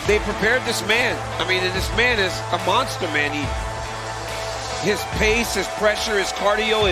they prepared this man. I mean, and this man is a monster, man. His pace, his pressure, his cardio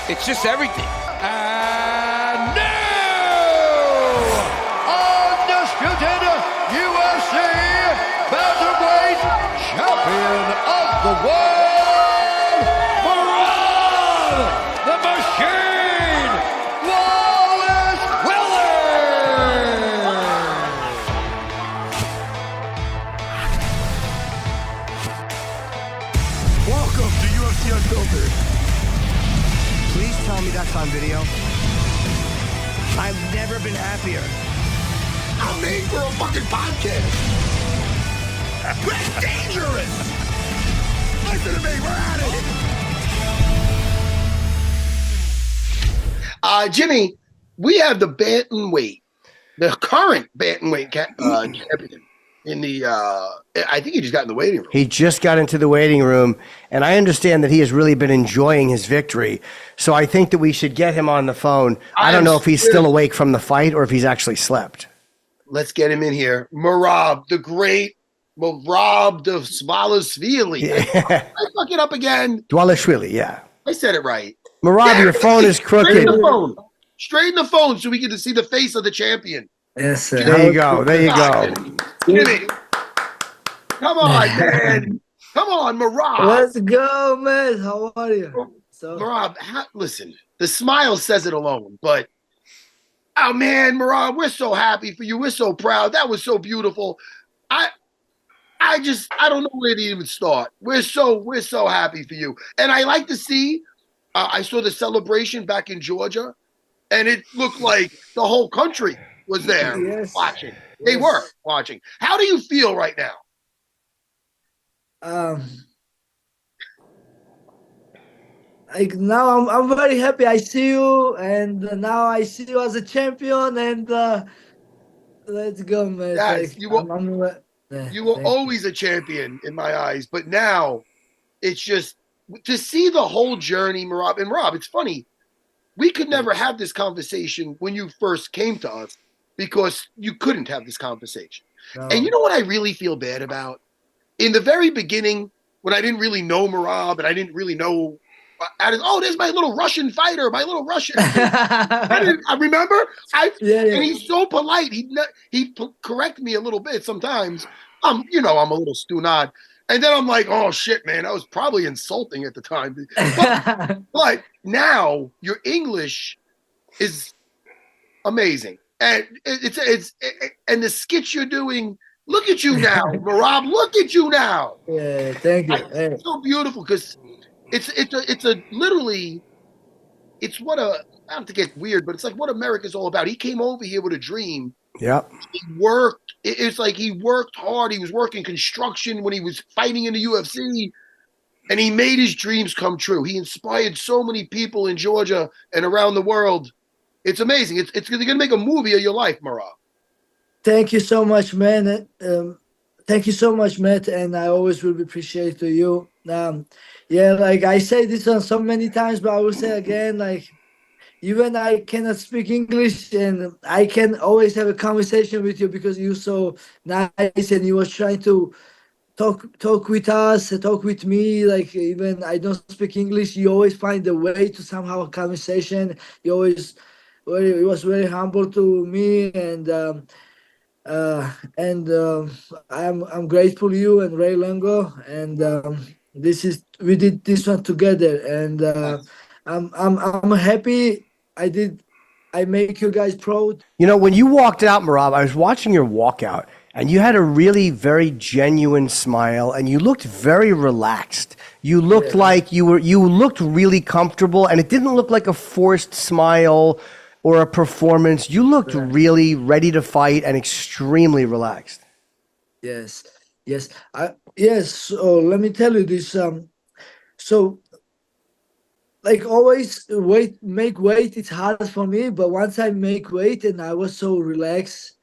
it's just everything. And now, undisputed UFC bantamweight champion of the world, Merab the Machine Dvalishvili. Welcome to UFC Unfiltered. Please tell me that's on video. I've never been happier. I'm made for a fucking podcast. We're dangerous. Listen to me, we're at it. Jimmy, we have the bantamweight, the current bantamweight champion in the, I think he just got in the waiting room. He just got into the waiting room, and I understand that he has really been enjoying his victory. So I think that we should get him on the phone. I don't know if he's still awake from the fight or if he's actually slept. Let's get him in here. Merab, the great Merab Dvalishvili. Yeah. I fuck it up again. Dvalishvili, yeah. I said it right. Merab, your phone is crooked. Straighten the phone. Straighten the phone so we get to see the face of the champion. Yes, sir. There you go. There you go. Jimmy. Come on, man. Come on, Merab. Let's go, man. How are you? Merab, listen, the smile says it alone, but oh man, Merab, we're so happy for you. We're so proud. That was so beautiful. I don't know where to even start. We're so happy for you. And I like to see, I saw the celebration back in Georgia, and it looked like the whole country was there watching. They were watching. How do you feel right now? Like now I'm very happy I see you, and now I see you as a champion, and let's go, man. Yes, like, you were always a champion in my eyes, but now it's just to see the whole journey, Merab. And Rob, it's funny, we could never have this conversation when you first came to us because you couldn't have this conversation. No. And you know what I really feel bad about? In the very beginning, when I didn't really know Merab and I didn't really know, there's my little Russian fighter, my little Russian. I remember. And he's so polite. He correct me a little bit sometimes. I'm a little stunad. And then I'm like, oh shit, man, that was probably insulting at the time. But now your English is amazing, and and the skits you're doing. Look at you now, Merab. Look at you now. Yeah, thank you. It's so beautiful because it's not to get weird, but it's like what America's all about. He came over here with a dream. Yep. He worked. It's like he worked hard. He was working construction when he was fighting in the UFC, and he made his dreams come true. He inspired so many people in Georgia and around the world. It's amazing. It's going to make a movie of your life, Merab. Thank you so much, man. Thank you so much, Matt, and I always will appreciate to you. Like I say this on so many times, but I will say again, like, even I cannot speak English, and I can always have a conversation with you because you're so nice, and you was trying to talk with us, talk with me. Like, even I don't speak English, you always find a way to somehow a conversation. You always it was very humble to me, and I'm grateful to you and Ray Longo, and we did this one together, and I'm happy I make you guys proud. When you walked out, Merab, I was watching your walkout, and you had a really very genuine smile, and you looked very relaxed. You looked like you looked really comfortable, and it didn't look like a forced smile or a performance. You looked really ready to fight and extremely relaxed. Yes. So let me tell you this. So, like always, make weight. It's hard for me, but once I make weight, and I was so relaxed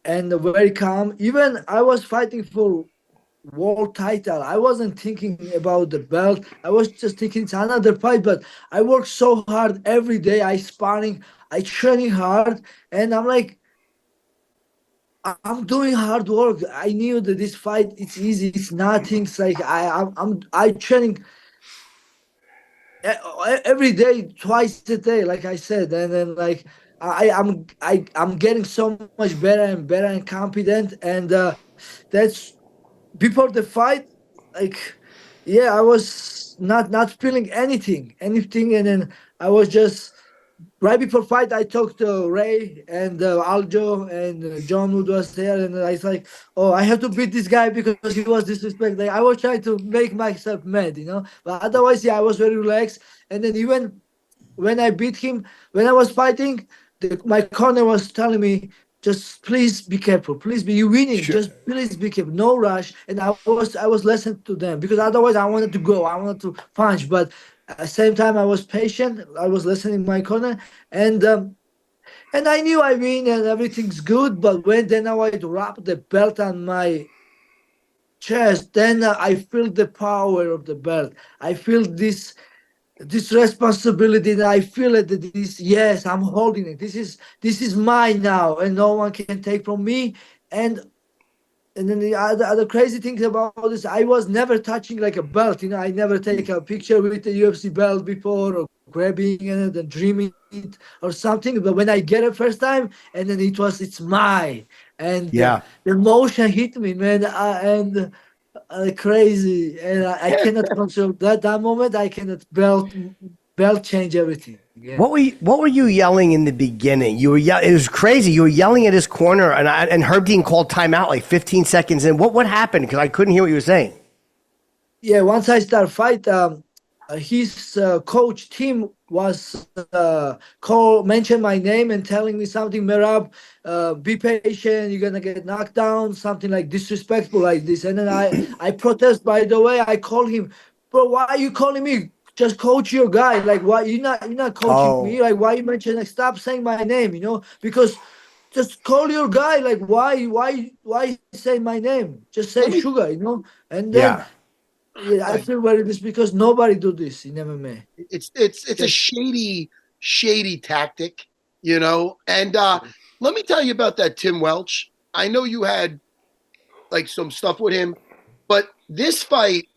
and very calm. Even I was fighting for world title. I wasn't thinking about the belt. I was just thinking it's another fight. But I work so hard every day. I sparring. I training hard, and I'm like, I'm doing hard work. I knew that this fight it's easy. It's nothing. It's like I training every day, twice a day, like I said, and then like I'm getting so much better and better and confident, and that's before the fight, like yeah, I was not feeling anything, and then I was just right before fight, I talked to Ray and Aljo and John Wood was there, and I was like, "Oh, I have to beat this guy because he was disrespected." Like, I was trying to make myself mad, you know. But otherwise, yeah, I was very relaxed. And then even when I beat him, when I was fighting, my corner was telling me, "Just please be careful. Please be you winning. Sure. Just please be careful. No rush." And I was listening to them because otherwise I wanted to go. I wanted to punch, but at the same time I was patient. I was listening my corner, and I knew I win and everything's good. But when then I wrap the belt on my chest, then I feel the power of the belt. I feel this responsibility, and I feel it, that this, yes, I'm holding it. This is mine now, and no one can take from me. And then the other crazy things about this, I was never touching like a belt. You know, I never take a picture with the UFC belt before, or grabbing it and dreaming it or something. But when I get it first time, and then it's mine, and Yeah. the emotion hit me, man, and crazy, and I cannot control that moment. I cannot belt change everything. Yeah. What were you yelling in the beginning? You were it was crazy. You were yelling at his corner, and Herb Dean called timeout like 15 seconds in. What happened? Because I couldn't hear what you were saying. Yeah, once I start fight, his coach team was mention my name and telling me something, Merab, be patient, you're gonna get knocked down, something like disrespectful like this. And then I protest. By the way, I call him, bro, why are you calling me? Just coach your guy. Like, why you're not coaching me? Like, why you mention, like, stop saying my name, you know? Because just call your guy. Like, why say my name? Just say Sugar, you know? And then Yeah. yeah, I feel very this because nobody do this in MMA. It's a shady tactic, you know. And let me tell you about that Tim Welch. I know you had like some stuff with him, but this fight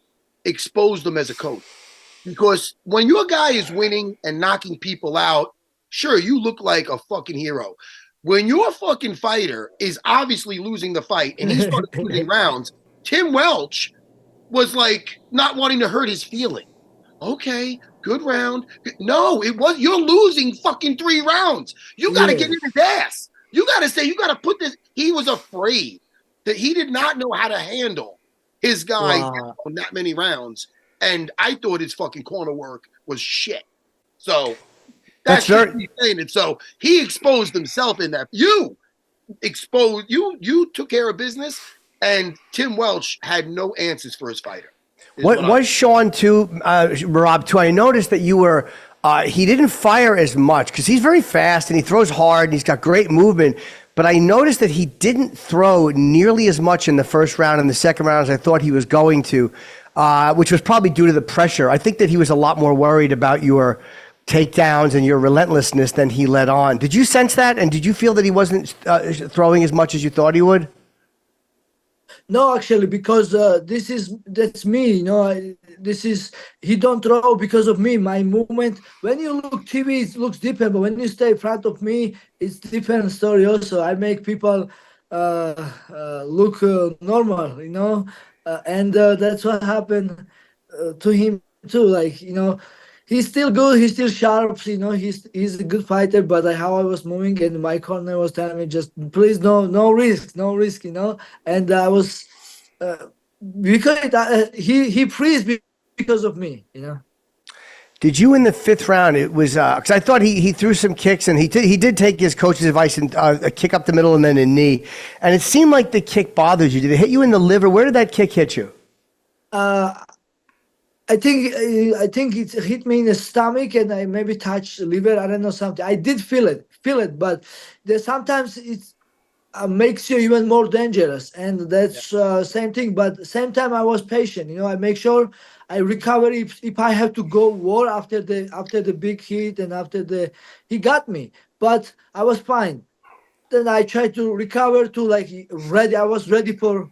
exposed him as a coach. Because when your guy is winning and knocking people out, sure, you look like a fucking hero. When your fucking fighter is obviously losing the fight and he started losing rounds, Tim Welch was like not wanting to hurt his feeling. Okay, good round. No, you're losing fucking 3 rounds. You got to get in his ass. You got to say, you got to put this. He was afraid that he did not know how to handle his guy on that many rounds. And I thought his fucking corner work was shit. So that's just me saying it. So he exposed himself in that. You took care of business, and Tim Welch had no answers for his fighter. What was Sean too, Merab too? I noticed that you were. He didn't fire as much because he's very fast and he throws hard and he's got great movement. But I noticed that he didn't throw nearly as much in the first round and the second round as I thought he was going to, which was probably due to the pressure. I think that he was a lot more worried about your takedowns and your relentlessness than he let on. Did you sense that? And did you feel that he wasn't throwing as much as you thought he would? No, actually, because that's me. You know, he don't throw because of me. My movement. When you look TV, it looks different, but when you stay in front of me, it's different story. Also, I make people look normal. You know, and that's what happened to him too. Like, you know, he's still good. He's still sharp. You know, he's a good fighter. But how I was moving, and my corner was telling me, just please, no risk. You know, and I was because he freeze because of me. You know. Did you in the 5th round? It was because I thought he threw some kicks and he did take his coach's advice and a kick up the middle and then a knee, and it seemed like the kick bothered you. Did it hit you in the liver? Where did that kick hit you? I think it hit me in the stomach and I maybe touched the liver. I don't know, something. I did feel it, but sometimes it makes you even more dangerous, and that's same thing. But same time, I was patient. You know, I make sure I recover if I have to go war after the big hit and after he got me, but I was fine. then I tried to recover to like ready. I was ready for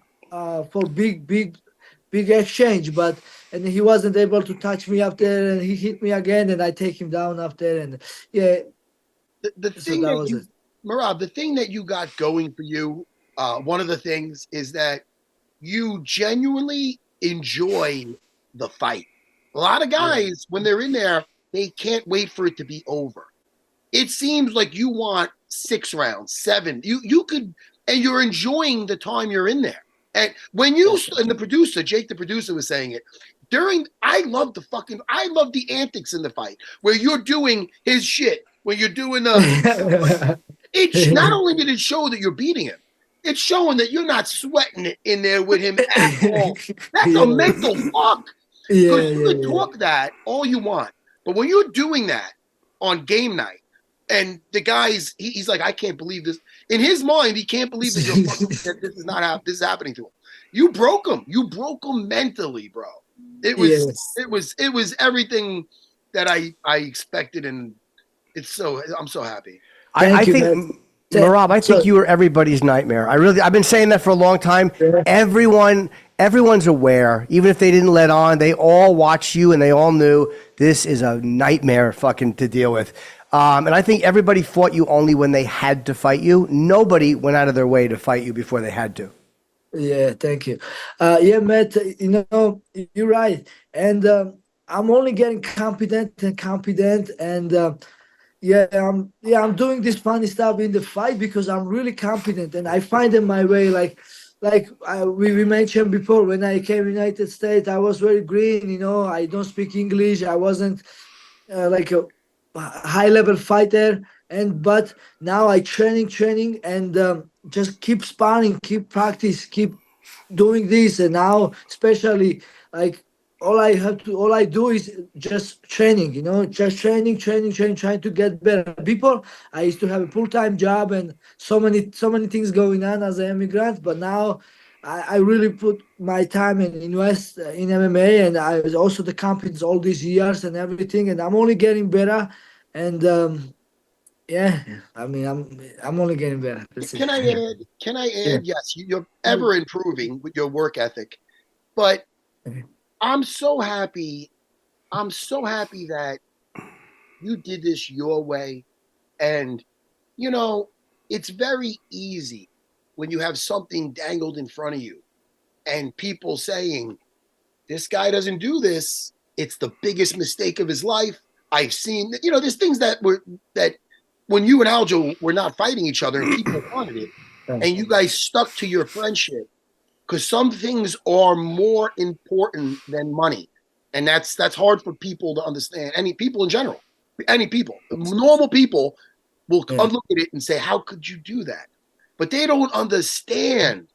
big exchange, but and he wasn't able to touch me up there, and he hit me again, and I take him down up there, and yeah. The So thing that that was you, it. Merab, the thing that you got going for you, one of the things is that you genuinely enjoy the fight. A lot of guys, when they're in there, they can't wait for it to be over. It seems like you want 6 rounds, 7. You could, and you're enjoying the time you're in there. And when you and the producer, Jake, the producer, was saying it during. I love the antics in the fight where you're doing his shit, where you're doing the. It's not only did it show that you're beating him, it's showing that you're not sweating it in there with him at all. That's a mental fuck. Because you can talk that all you want, but when you're doing that on game night, and the guy's he's like, I can't believe this. In his mind, he can't believe that you're fucking, that this is happening to him. You broke him. You broke him mentally, bro. It was everything that I expected, and I'm so happy. I think, Merab, I think you were everybody's nightmare. I've been saying that for a long time. Everyone's aware, even if they didn't let on, they all watch you and they all knew this is a nightmare fucking to deal with. And I think everybody fought you only when they had to fight you. Nobody went out of their way to fight you before they had to. Yeah, thank you. Yeah, Matt, you're right. And I'm only getting confident, and I'm doing this funny stuff in the fight because I'm really confident, and I find in my way. We mentioned before, when I came to United States, I was very green. I don't speak English. I wasn't like a high level fighter, but now I training, and just keep sparring, keep practice, keep doing this, and now especially like all I do is just training, just training, trying to get better. Before, I used to have a full-time job and so many things going on as an immigrant, but now I really put my time and invest in MMA, and I was also the companies all these years and everything, and I'm only getting better, and I mean, I'm only getting better. Can I add? Yeah. Yes, you're ever improving with your work ethic, but I'm so happy. I'm so happy that you did this your way, and it's very easy when you have something dangled in front of you, and people saying, "This guy doesn't do this. It's the biggest mistake of his life." I've seen, there's things that when you and Aljo were not fighting each other and people wanted it, and you guys stuck to your friendship, because some things are more important than money, and that's hard for people to understand. Any people in general, normal people will look at it and say, "How could you do that?" But they don't understand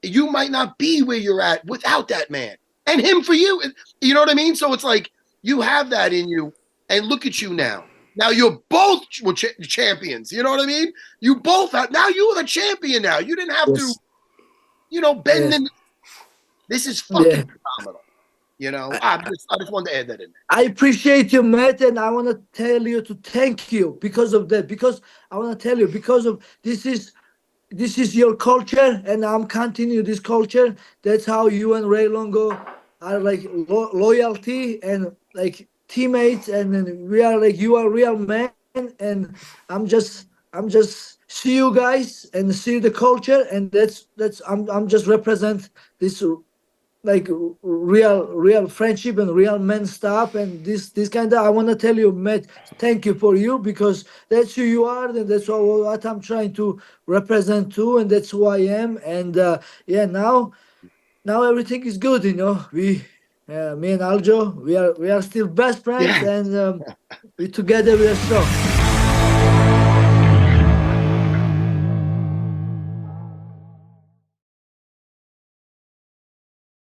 you might not be where you're at without that man, and him for you. You know what I mean? So it's like you have that in you, and look at you now. Now you're both champions. You know what I mean? You both have. Now you're the champion. Now you didn't have to, bend in. This is fucking phenomenal. I just wanted to add that in there. I appreciate you, Matt, and I want to tell you to thank you because of that. Because I want to tell you, because of this is your culture, and I'm continuing this culture. That's how you and Ray Longo are like loyalty and like teammates, and then we are like, you are real men, and I'm just see you guys and see the culture, and I'm just represent this like real friendship and real men stuff, and this kind of. I want to tell you, Matt, thank you for you, because that's who you are, and that's what I'm trying to represent too, and that's who I am. And now everything is good. Me and Aljo, we are still best friends, and we together we are strong.